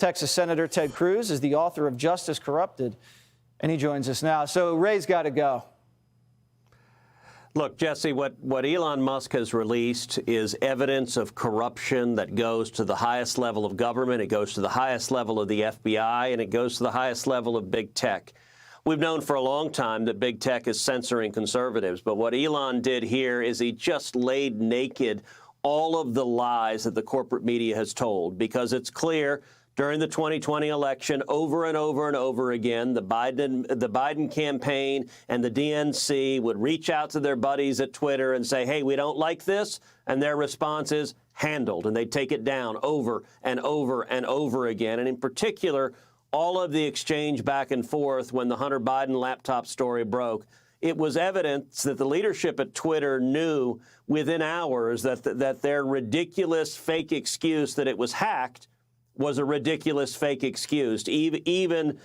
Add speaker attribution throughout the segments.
Speaker 1: Texas Senator Ted Cruz is the author of Justice Corrupted, and he joins us now. So Ray's got to go.
Speaker 2: Look, Jesse, what Elon Musk has released is evidence of corruption that goes to the highest level of government, it goes to the highest level of the FBI, and it goes to the highest level of big tech. We've known for a long time that big tech is censoring conservatives, but what Elon did here is he just laid naked all of the lies that the corporate media has told, because it's clear during the 2020 election, over and over and over again, the Biden campaign and the DNC would reach out to their buddies at Twitter and say, hey, we don't like this. And their response is handled. And they'd take it down over and over and over again. And in particular, all of the exchange back and forth when the Hunter Biden laptop story broke, it was evidence that the leadership at Twitter knew within hours that their ridiculous fake excuse that it was hacked was a ridiculous fake excuse. Even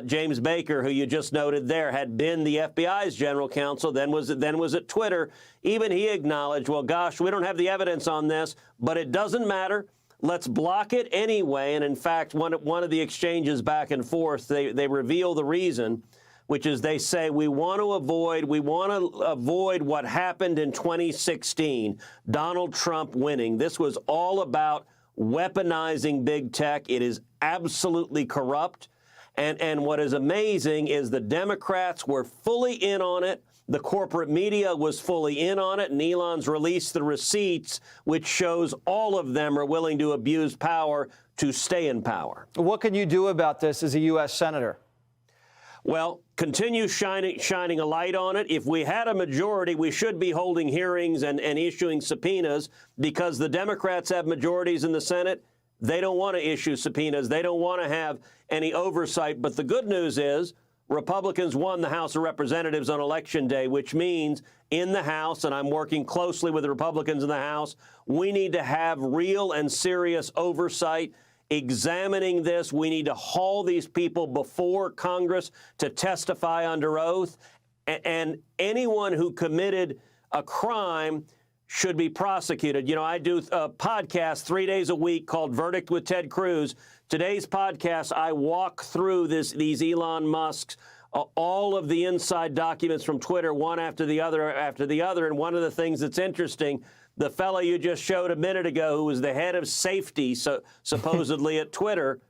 Speaker 2: James Baker, who you just noted there, had been the FBI's general counsel, then was at Twitter. Even he acknowledged, well, gosh, we don't have the evidence on this, but it doesn't matter. Let's block it anyway. And in fact, one of the exchanges back and forth, they reveal the reason, which is they say we want to avoid what happened in 2016, Donald Trump winning. This was all about weaponizing big tech. It is absolutely corrupt. And what is amazing is the Democrats were fully in on it. The corporate media was fully in on it. And Elon's released the receipts, which shows all of them are willing to abuse power to stay in power.
Speaker 1: What can you do about this as a U.S. Senator?
Speaker 2: Well, continue shining a light on it. If we had a majority, we should be holding hearings and issuing subpoenas, because the Democrats have majorities in the Senate. They don't want to issue subpoenas. They don't want to have any oversight. But the good news is Republicans won the House of Representatives on Election Day, which means in the House, and I'm working closely with the Republicans in the House, we need to have real and serious oversight examining this. We need to haul these people before Congress to testify under oath. And anyone who committed a crime should be prosecuted. You know, I do a podcast 3 days a week called Verdict with Ted Cruz. Today's podcast, I walk through these Elon Musk's, all of the inside documents from Twitter, one after the other. And one of the things that's interesting, the fellow you just showed a minute ago, who was the head of safety, supposedly at Twitter,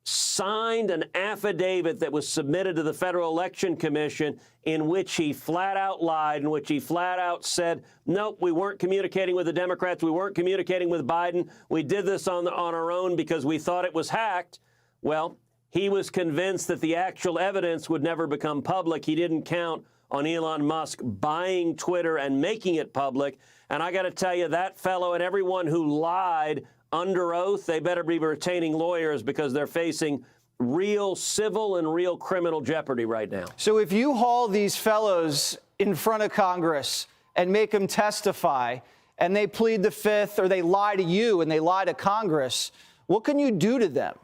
Speaker 2: signed an affidavit that was submitted to the Federal Election Commission in which he flat out lied, in which he flat out said, nope, we weren't communicating with the Democrats. We weren't communicating with Biden. We did this on our own because we thought it was hacked. Well, he was convinced that the actual evidence would never become public. He didn't count on Elon Musk buying Twitter and making it public. And I got to tell you, that fellow and everyone who lied under oath, they better be retaining lawyers, because they're facing real civil and real criminal jeopardy right now.
Speaker 1: So if you haul these fellows in front of Congress and make them testify, and they plead the fifth, or they lie to you and they lie to Congress, what can you do to them?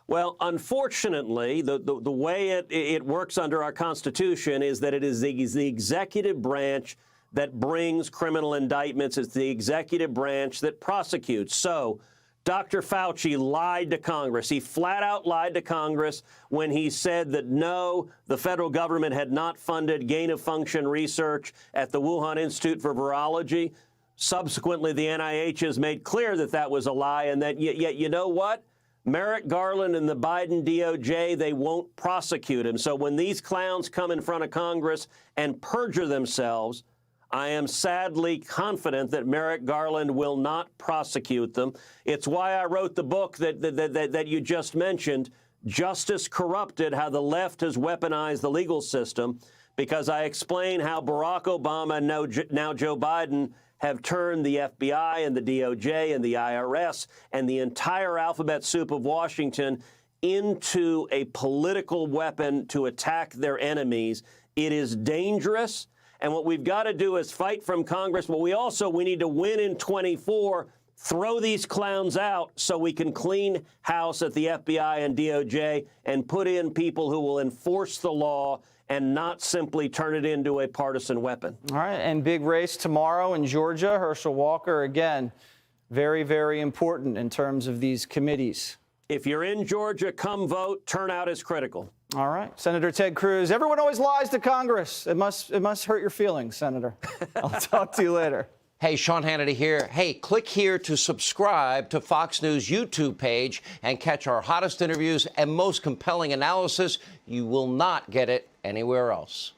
Speaker 2: Well, unfortunately, the way it works under our Constitution is that it is the executive branch that brings criminal indictments. It's the executive branch that prosecutes. So Dr. Fauci lied to Congress. He flat out lied to Congress when he said that, no, the federal government had not funded gain-of-function research at the Wuhan Institute for Virology. Subsequently, the NIH has made clear that that was a lie, and that yet you know what? Merrick Garland and the Biden DOJ, they won't prosecute him. So when these clowns come in front of Congress and perjure themselves, I am sadly confident that Merrick Garland will not prosecute them. It's why I wrote the book that you just mentioned, Justice Corrupted, How the Left Has Weaponized the Legal System, because I explain how Barack Obama and now Joe Biden have turned the FBI and the DOJ and the IRS and the entire alphabet soup of Washington into a political weapon to attack their enemies. It is dangerous. And what we've got to do is fight from Congress. But we need to win in 24, throw these clowns out so we can clean house at the FBI and DOJ and put in people who will enforce the law and not simply turn it into a partisan weapon.
Speaker 1: All right, and big race tomorrow in Georgia. Herschel Walker, again, very, very important in terms of these committees.
Speaker 2: If you're in Georgia, come vote. Turnout is critical.
Speaker 1: All right. Senator Ted Cruz. Everyone always lies to Congress. It must hurt your feelings, Senator. I'll talk to you later.
Speaker 3: Hey, Sean Hannity here. Hey, click here to subscribe to Fox News YouTube page and catch our hottest interviews and most compelling analysis. You will not get it anywhere else.